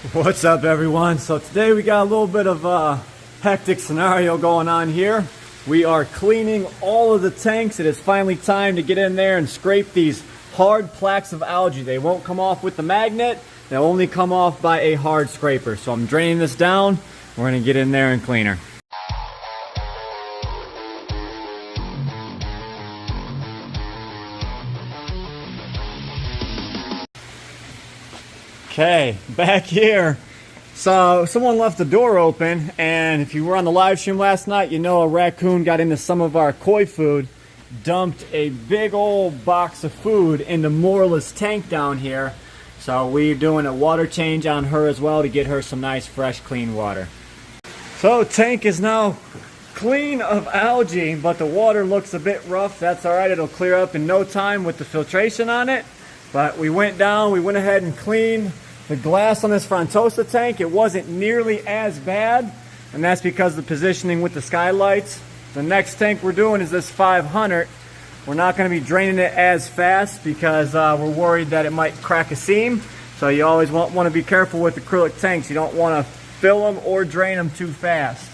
What's up, everyone? So today we got a little bit of a hectic scenario going on here. We are cleaning all of the tanks. It is finally time to get in there and scrape these hard plaques of algae. They won't come off with the magnet. They'll only come off by a hard scraper. So I'm draining this down. We're gonna get in there and clean her. Okay, back here. So someone left the door open, and if you were on the live stream last night, you know a raccoon got into some of our koi food, dumped a big old box of food into Morla's tank down here. So we're doing a water change on her as well to get her some nice fresh clean water. So tank is now clean of algae, but the water looks a bit rough. That's all right, it'll clear up in no time with the filtration on it. But we went ahead and cleaned the glass on this Frontosa tank. It wasn't nearly as bad, and that's because of the positioning with the skylights. The next tank we're doing is this 500. We're not going to be draining it as fast because we're worried that it might crack a seam. So you always want to be careful with acrylic tanks. You don't want to fill them or drain them too fast.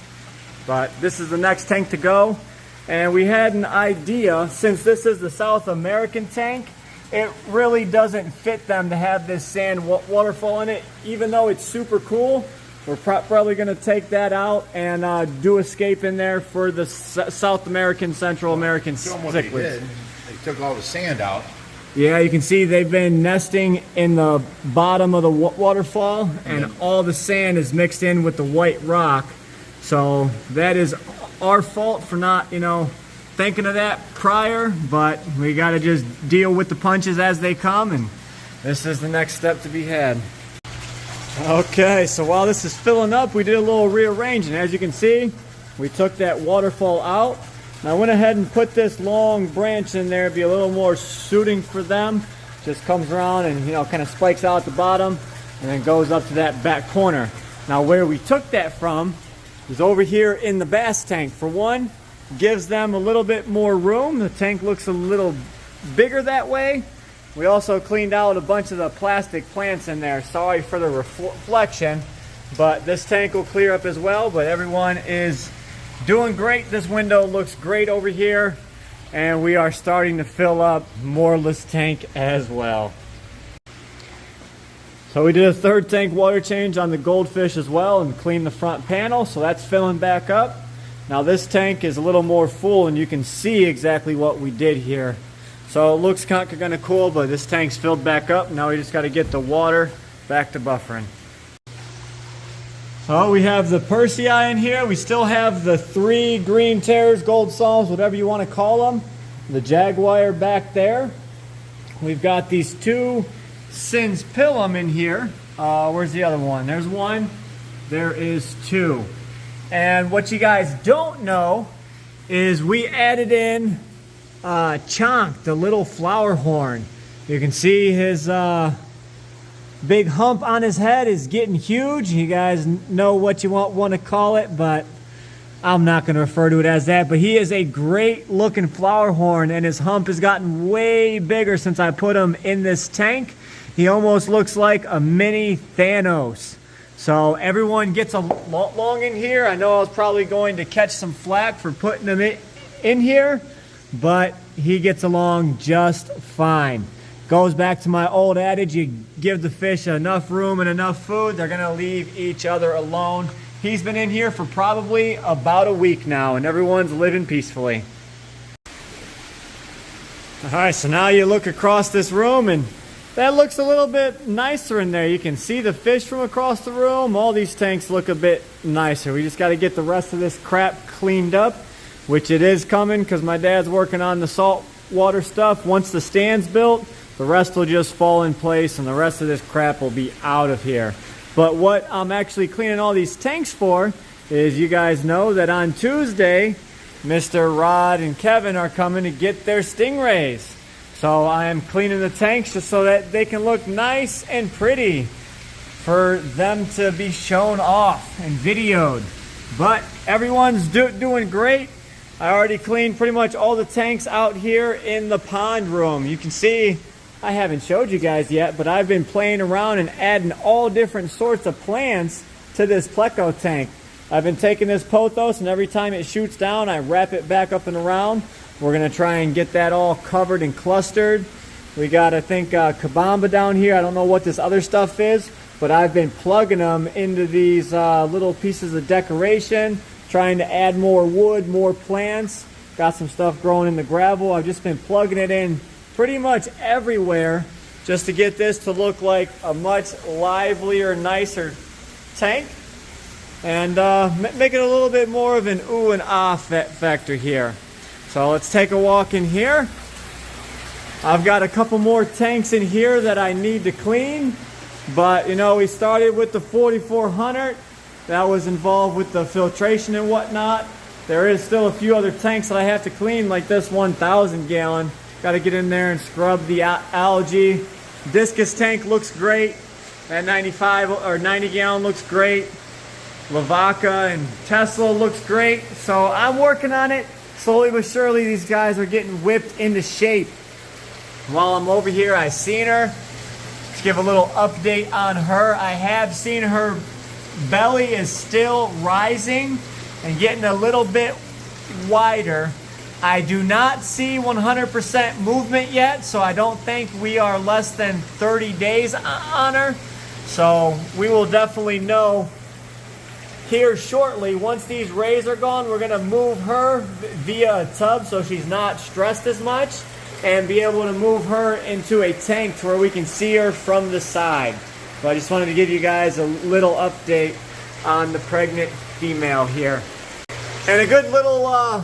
But this is the next tank to go, and we had an idea, since this is the South American tank, it really doesn't fit them to have this sand waterfall in it. Even though it's super cool, we're probably going to take that out and do escape in there for the South American, Central American cichlids. They took all the sand out. Yeah, you can see they've been nesting in the bottom of the waterfall, and all the sand is mixed in with the white rock. So that is our fault for not, thinking of that prior, but we got to just deal with the punches as they come, and this is the next step to be had. Okay, so while this is filling up, we did a little rearranging. As you can see, we took that waterfall out, and I went ahead and put this long branch in there to be a little more suiting for them. Just comes around and kind of spikes out at the bottom and then goes up to that back corner. Now where we took that from is over here in the bass tank. For one, gives them a little bit more room. The tank looks a little bigger that way. We also cleaned out a bunch of the plastic plants in there. Sorry for the reflection, but this tank will clear up as well. But everyone is doing great. This window looks great over here, and we are starting to fill up Morla's tank as well. So we did a third tank water change on the goldfish as well and cleaned the front panel, so that's filling back up. Now this tank is a little more full, and you can see exactly what we did here. So it looks kind of cool, but this tank's filled back up. Now we just got to get the water back to buffering. So we have the Persei in here. We still have the 3 green terrors, gold psalms, whatever you want to call them. The jaguar back there. We've got these 2 Sins Pilum in here. Where's the other one? There's one. There is 2. And what you guys don't know is we added in Chonk, the little flower horn. You can see his big hump on his head is getting huge. You guys know what you want to call it, but I'm not going to refer to it as that. But he is a great looking flower horn, and his hump has gotten way bigger since I put him in this tank. He almost looks like a mini Thanos. So everyone gets along in here. I know I was probably going to catch some flack for putting him in here, but he gets along just fine. Goes back to my old adage, you give the fish enough room and enough food, they're gonna leave each other alone. He's been in here for probably about a week now, and everyone's living peacefully. All right, so now you look across this room, and that looks a little bit nicer in there. You can see the fish from across the room. All these tanks look a bit nicer. We just got to get the rest of this crap cleaned up, which it is coming because my dad's working on the saltwater stuff. Once the stand's built, the rest will just fall in place, and the rest of this crap will be out of here. But what I'm actually cleaning all these tanks for is, you guys know that on Tuesday, Mr. Rod and Kevin are coming to get their stingrays. So I am cleaning the tanks just so that they can look nice and pretty for them to be shown off and videoed. But everyone's doing great. I already cleaned pretty much all the tanks out here in the pond room. You can see I haven't showed you guys yet, but I've been playing around and adding all different sorts of plants to this pleco tank. I've been taking this pothos, and every time it shoots down, I wrap it back up and around. We're going to try and get that all covered and clustered. We got, I think, kabamba down here. I don't know what this other stuff is, but I've been plugging them into these little pieces of decoration, trying to add more wood, more plants. Got some stuff growing in the gravel. I've just been plugging it in pretty much everywhere just to get this to look like a much livelier, nicer tank, and make it a little bit more of an ooh and ah factor here. So let's take a walk in here. I've got a couple more tanks in here that I need to clean, but you know, we started with the 4400. That was involved with the filtration and whatnot. There is still a few other tanks that I have to clean, like this 1,000 gallon. Got to get in there and scrub the algae. Discus tank looks great. That 95 or 90 gallon looks great. Lavaca and Tesla looks great. So I'm working on it. Slowly but surely, these guys are getting whipped into shape. While I'm over here, I seen her. Let's give a little update on her. I have seen her belly is still rising and getting a little bit wider. I do not see 100% movement yet, so I don't think we are less than 30 days on her. So we will definitely know here shortly. Once these rays are gone, we're gonna move her via a tub so she's not stressed as much, and be able to move her into a tank to where we can see her from the side. So I just wanted to give you guys a little update on the pregnant female here. And a good little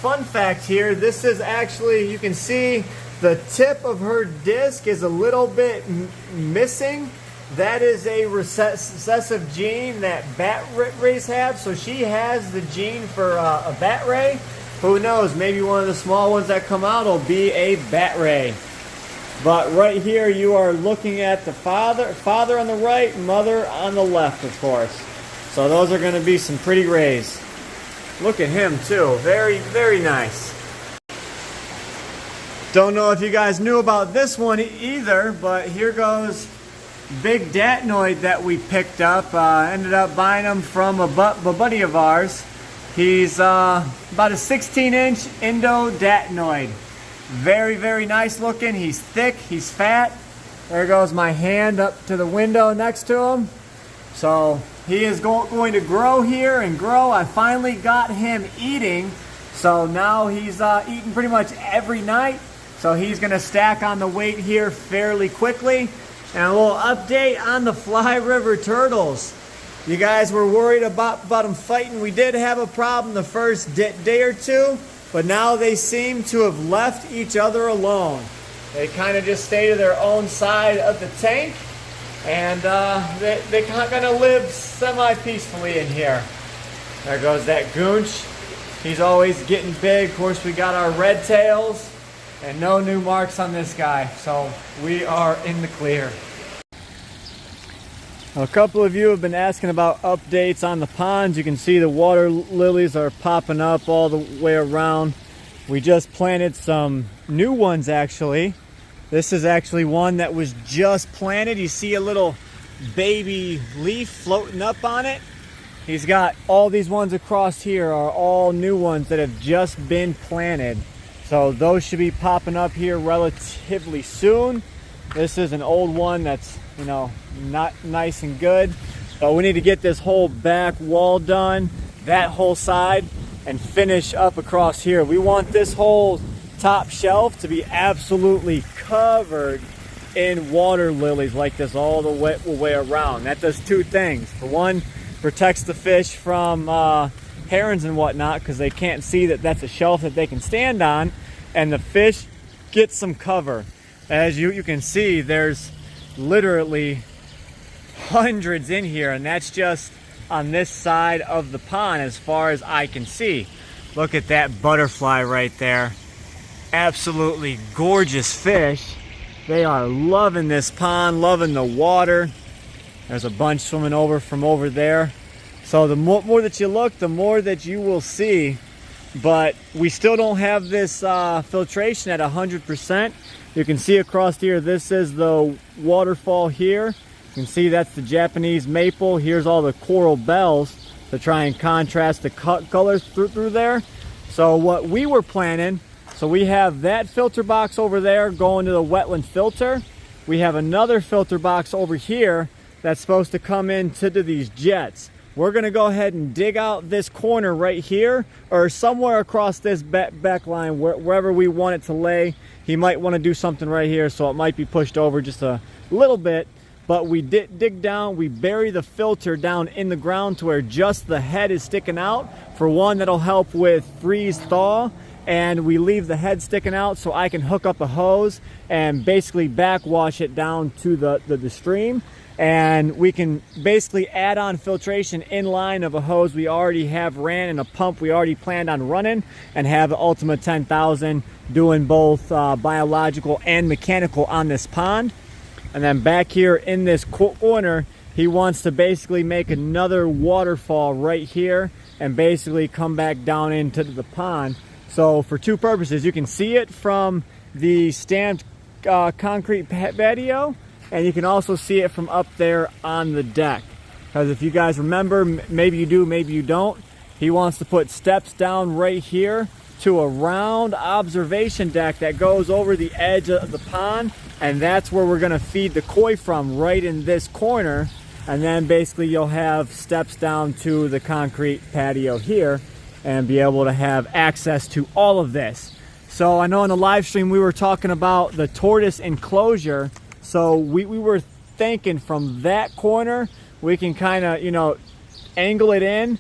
fun fact here, this is actually, you can see the tip of her disc is a little bit missing. That is a recessive gene that bat rays have, so she has the gene for a bat ray. Who knows, maybe one of the small ones that come out will be a bat ray. But right here you are looking at the father on the right, mother on the left, of course. So those are going to be some pretty rays. Look at him too, very, very nice. Don't know if you guys knew about this one either, but here goes big datnoid that we picked up. Ended up buying him from a buddy of ours. He's about a 16-inch Indo datnoid. Very, very nice looking. He's thick, he's fat. There goes my hand up to the window next to him. So he is going to grow here and grow. I finally got him eating. So now he's eating pretty much every night. So he's going to stack on the weight here fairly quickly. And a little update on the Fly River turtles. You guys were worried about them fighting. We did have a problem the first day or two, but now they seem to have left each other alone. They kind of just stay to their own side of the tank, and they kind of live semi-peacefully in here. There goes that goonch. He's always getting big. Of course, we got our redtails, and no new marks on this guy, so we are in the clear. A couple of you have been asking about updates on the ponds. You can see the water lilies are popping up all the way around. We just planted some new ones actually. This is actually one that was just planted. You see a little baby leaf floating up on it. He's got all these ones across here are all new ones that have just been planted. So those should be popping up here relatively soon. This is an old one that's, you know, not nice and good. But we need to get this whole back wall done, that whole side, and finish up across here. We want this whole top shelf to be absolutely covered in water lilies like this all the way around. That does two things. For one, protects the fish from herons and whatnot, because they can't see that that's a shelf that they can stand on, and the fish get some cover. As you can see, there's literally hundreds in here, and that's just on this side of the pond as far as I can see. Look at that butterfly right there. Absolutely gorgeous fish. They are loving this pond, loving the water. There's a bunch swimming over from over there. So the more that you look, the more that you will see but we still don't have this filtration at 100%. You can see across here, this is the waterfall here. You can see that's the Japanese maple. Here's all the coral bells to try and contrast the colors through there. So what we were planning, so we have that filter box over there going to the wetland filter. We have another filter box over here that's supposed to come into these jets. We're gonna go ahead and dig out this corner right here, or somewhere across this back line, wherever we want it to lay. He might want to do something right here, so it might be pushed over just a little bit. But we dig down, we bury the filter down in the ground to where just the head is sticking out. For one, that'll help with freeze thaw, and we leave the head sticking out so I can hook up a hose and basically backwash it down to the stream. And we can basically add on filtration in line of a hose we already have ran and a pump we already planned on running, and have the Ultima 10,000 doing both biological and mechanical on this pond. And then back here in this corner, he wants to basically make another waterfall right here and basically come back down into the pond. So for two purposes, you can see it from the stamped concrete patio, and you can also see it from up there on the deck. Because if you guys remember, maybe you do, maybe you don't, he wants to put steps down right here to a round observation deck that goes over the edge of the pond, and that's where we're going to feed the koi from, right in this corner. And then basically you'll have steps down to the concrete patio here and be able to have access to all of this. So I know in the live stream we were talking about the tortoise enclosure. So we were thinking from that corner, we can kind of, you know, angle it in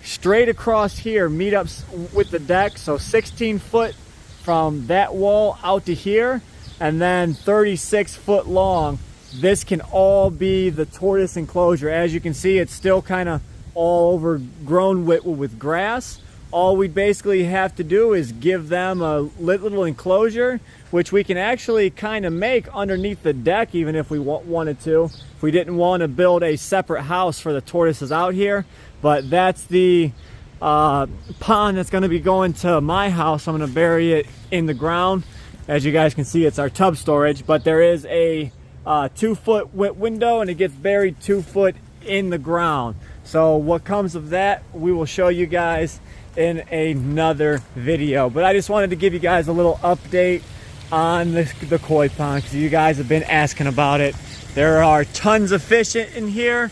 straight across here, meet up with the deck. So 16 foot from that wall out to here, and then 36 foot long. This can all be the tortoise enclosure. As you can see, it's still kind of all overgrown with grass. All we basically have to do is give them a little enclosure, which we can actually kind of make underneath the deck, even if we wanted to, if we didn't want to build a separate house for the tortoises out here. But that's the pond that's going to be going to my house. I'm going to bury it in the ground. As you guys can see, it's our tub storage, but there is a 2 foot window, and it gets buried 2 foot in the ground. So what comes of that, we will show you guys in another video. But I just wanted to give you guys a little update on the koi pond, because you guys have been asking about it. There are tons of fish in here.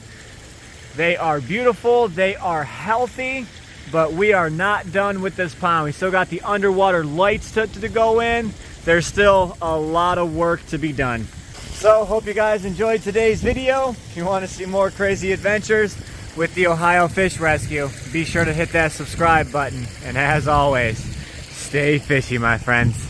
They are beautiful, they are healthy, but we are not done with this pond. We still got the underwater lights to go in. There's still a lot of work to be done. So hope you guys enjoyed today's video. If you want to see more crazy adventures with the Ohio Fish Rescue, be sure to hit that subscribe button. And as always, stay fishy, my friends.